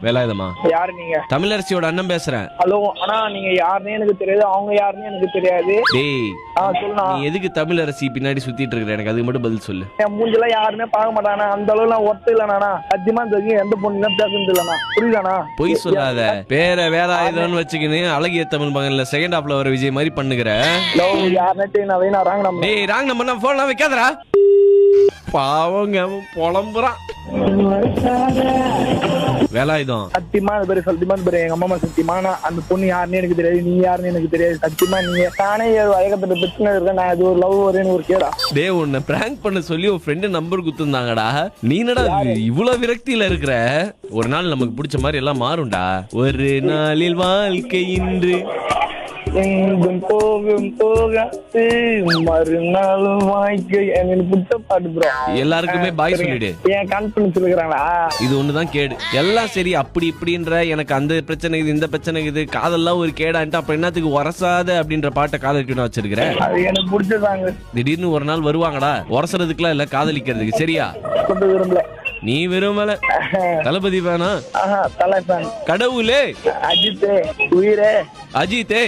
வேலாயுதமா? யாரு நீங்க? தமிழரசியோட அண்ணன் பேசுறேன். ஹலோ அண்ணா, நீங்க யாருன்னு எனக்கு தெரியாது, அவங்க யாருன்னு எனக்கு தெரியாது. டேய், சொல்லுண்ணா. நீ எதுக்கு தமிழரசி பின்னாடி சுத்திட்டு இருக்கிற? எனக்கு அதுக்கு மட்டும் பதில் சொல்லு. என் மூஞ்செல்லாம் யாருமே பார்க்க மாட்டானா, அந்த அளவு நான் ஒத்த இல்லைண்ணா. சத்தியமா தெரியும், எந்த பொண்ணு பேசுறது இல்லண்ணா. புரியுதாண்ணா? பொய் சொல்லாத. பேர வேலாயுதம்னு வச்சுக்கின்னு அழகிய தமிழ் மகன்ல செகண்ட் ஹாப்ல வர விஜய் மாதிரி பண்ணுகிற. யாருன்னு நான் ராங் நம்பர். டேய், ராங் நம்பர் போன்லாம் வைக்காதடா. பாவங்க, புலம்புறான் வேலாயுதம். சத்தியமா சத்தியமா எங்க அம்மா சத்தியமா அந்த பொண்ணு யாருன்னு எனக்கு தெரியாது, நீ யாருன்னு எனக்கு தெரியாது. சத்தியமா நீங்க தானே வயக்கத்துல பிரச்சனை இருக்க, நான் இது ஒரு லவ் வரேன்னு ஒரு கேடா. டே, உன்னை பிராங்க் பண்ண சொல்லி ஒரு ஃப்ரெண்டு நம்பர் குத்துந்தாங்கடா. நீ என்னடா இவ்வளவு விரக்தியில இருக்கிற? ஒரு நாள் நமக்கு பிடிச்ச மாதிரி எல்லாம் மாறும்டா. ஒரு நாளில் வாழ்க்கை இன்று எங்கும் போகும் போகாது, மறுநாளும் வாழ்க்கை. எனக்கு பிடிச்ச பாட்டு ப்ரோ. எல்லாருக்குமே பாய் சொல்லிடு. ஏன் கான்ஃபிடன்ஸ் இருக்கிறாங்களா? இது ஒண்ணுதான் கேடு. எல்லாம் சரி அப்படி இப்படின்ற, எனக்கு அந்த பிரச்சனை இது இந்த பிரச்சனை இது, காதெல்லாம் ஒரு கேடான்ட்டு அப்புறம் என்னத்துக்கு உரசாத அப்படின்ற பாட்டை காதலிக்கணும் வச்சிருக்கிறேன். அது எனக்கு பிடிச்சதாங்க. திடீர்னு ஒரு நாள் வருவாங்கடா, உரசறதுக்குலாம் இல்ல, காதலிக்கிறதுக்கு. சரியா? விரும்பல. நீ விரும்பல. தளபதி வேணா? தலை ஃபேன். கடவுளே, அஜித்தே, உயிரே, அஜித்தே.